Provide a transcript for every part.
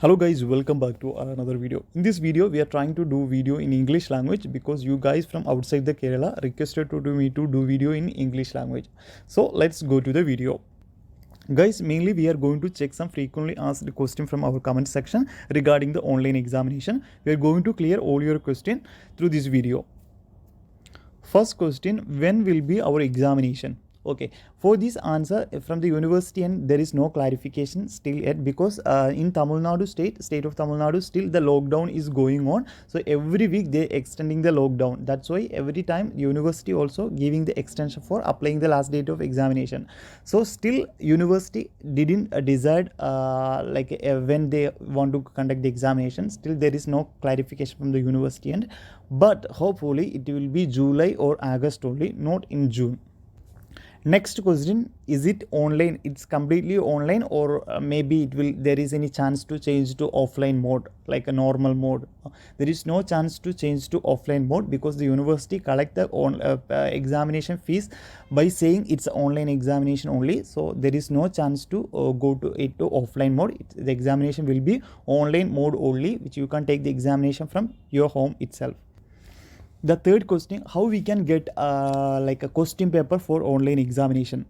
Hello guys, welcome back to another video. In this video we are trying to do video in English language because you guys from outside the Kerala requested to me to do video in English language. So let's go to the video. Guys, mainly we are going to check some frequently asked question from our comment section regarding the online examination. We are going to clear all your question through this video. First question, when will be our examination? Okay, for this answer from the university and there is no clarification still yet because in Tamil Nadu state of Tamil Nadu still the lockdown is going on. So every week they extending the lockdown. That's why every time university also giving the extension for applying the last date of examination. So still university didn't decide when they want to conduct the examination. Still there is no clarification from the university end, but hopefully it will be July or August only, not in June. Next question, is it online? It's completely online, or maybe it will there is any chance to change to offline mode like a normal mode. There is no chance to change to offline mode because the university collect the examination fees by saying it's online examination only. So there is no chance to go to it to offline mode. The examination will be online mode only, which you can take the examination from your home itself. The third question, how we can get like a question paper for online examination?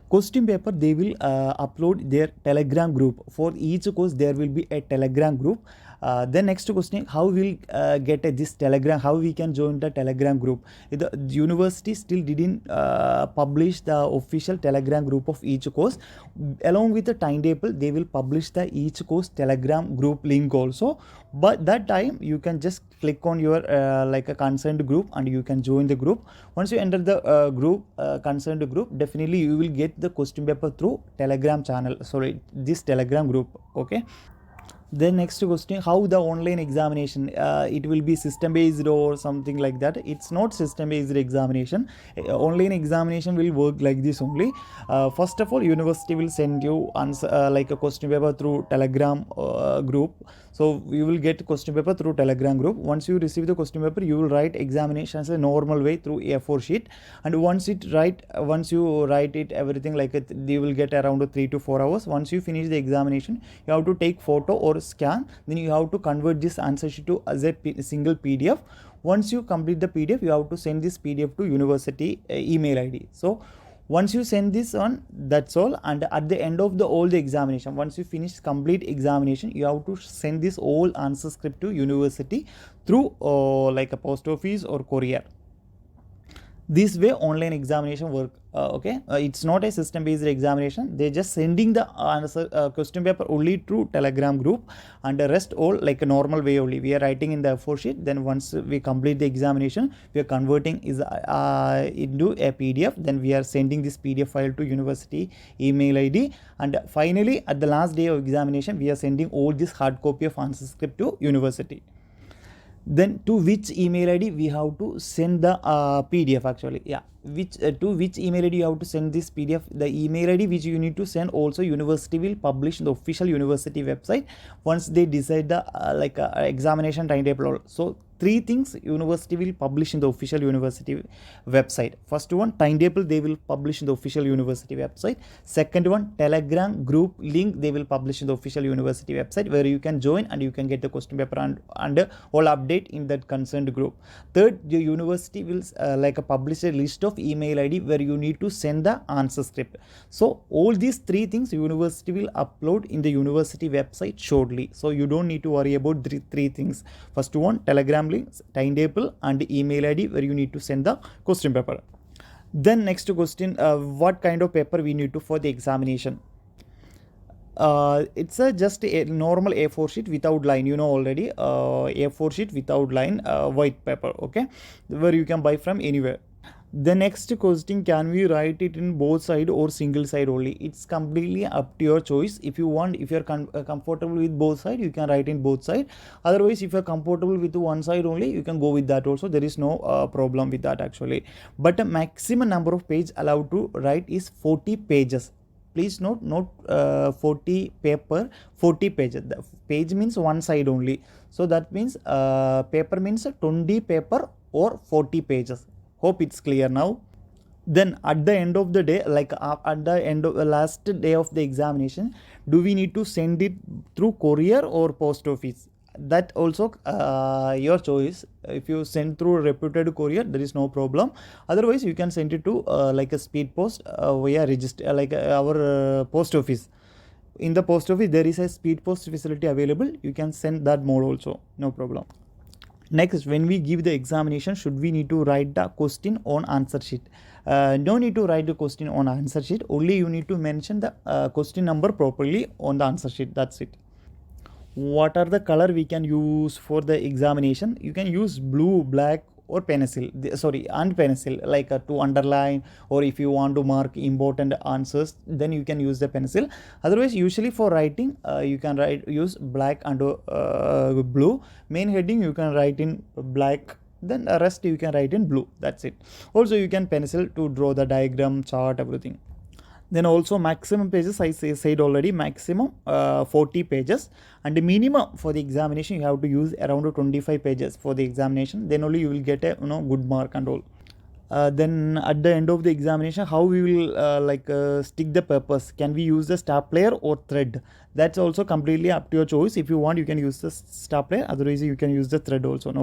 Question paper they will upload their Telegram group. For each course there will be a Telegram group. The next question, how we'll get this Telegram, how we can join the Telegram group? The university still didn't publish the official Telegram group of each course. Along with the timetable they will publish the each course Telegram group link also, but that time you can just click on your like a concerned group and you can join the group. Once you enter the group concerned group, definitely you will get the question paper through Telegram channel, sorry, this Telegram group. Okay, then next question, how the online examination, it will be system based or something like that? It's not system based examination. Online examination will work like this only. First of all, university will send you answer like a question paper through Telegram group. So you will get question paper through Telegram group. Once you receive the question paper, you will write examination as a normal way through A4 sheet, and once you write it everything like it, you will get around 3 to 4 hours. Once you finish the examination, you have to take photo or scan, then you have to convert this answer sheet to as a single PDF. Once you complete the PDF, you have to send this PDF to university email ID. So once you send this on, that's all. And at the end of all the examination, once you finish complete examination, you have to send this all answer script to university through like a post office or courier. This way online examination work. Okay, it's not a system based examination. They're just sending the answer question paper only through Telegram group, and the rest all like a normal way only. We are writing in the A4 sheet, then once we complete the examination, we are converting is into a PDF, then we are sending this PDF file to university email ID, and finally at the last day of examination we are sending all this hard copy of answer script to university. Then to which email ID we have to send the PDF actually, yeah, which to which email ID you have to send this PDF? The email ID which you need to send also university will publish the official university website once they decide the examination timetable. So three things university will publish in the official university website. First one, timetable they will publish in the official university website. Second one, Telegram group link they will publish in the official university website, where you can join and you can get the question paper and all update in that concerned group. Third, the university will publish a list of email ID where you need to send the answer script. So all these three things university will upload in the university website shortly. So you don't need to worry about three things. First one, Telegram links, timetable and email ID where you need to send the question paper. Then next question, what kind of paper we need to for the examination? It's just a normal A4 sheet without line, you know already, A4 sheet without line, white paper, okay, where you can buy from anywhere. The next question, can we write it in both side or single side only? It's completely up to your choice. If you want, if you're comfortable with both side, you can write in both side. Otherwise, if you're comfortable with one side only, you can go with that also. There is no problem with that actually. But a maximum number of page allowed to write is 40 pages. Please note, 40 paper, 40 pages. The page means one side only. So that means paper means 20 paper or 40 pages. Hope it's clear now. Then at the end of the day, like at the end of the last day of the examination, do we need to send it through courier or post office? That also your choice. If you send through a reputed courier, there is no problem. Otherwise you can send it to like a speed post via register like our post office. In the post office there is a speed post facility available, you can send that mode also, no problem. Next, when we give the examination, should we need to write the question on answer sheet? No need to write the question on answer sheet, only you need to mention the question number properly on the answer sheet, that's it. What are the color we can use for the examination? You can use blue, black or pencil, and pencil, like to underline, or if you want to mark important answers, then you can use the pencil. Otherwise, usually for writing, you can use black and blue. Main heading you can write in black, then the rest you can write in blue, that's it. Also you can pencil to draw the diagram, chart, everything. Then also maximum pages, I said already, maximum 40 pages, and the minimum for the examination you have to use around 25 pages for the examination, then only you will get a good mark and all. Then at the end of the examination, how we will stick the papers? Can we use the stapler or thread? That's also completely up to your choice. If you want, you can use the stapler, otherwise you can use the thread also. No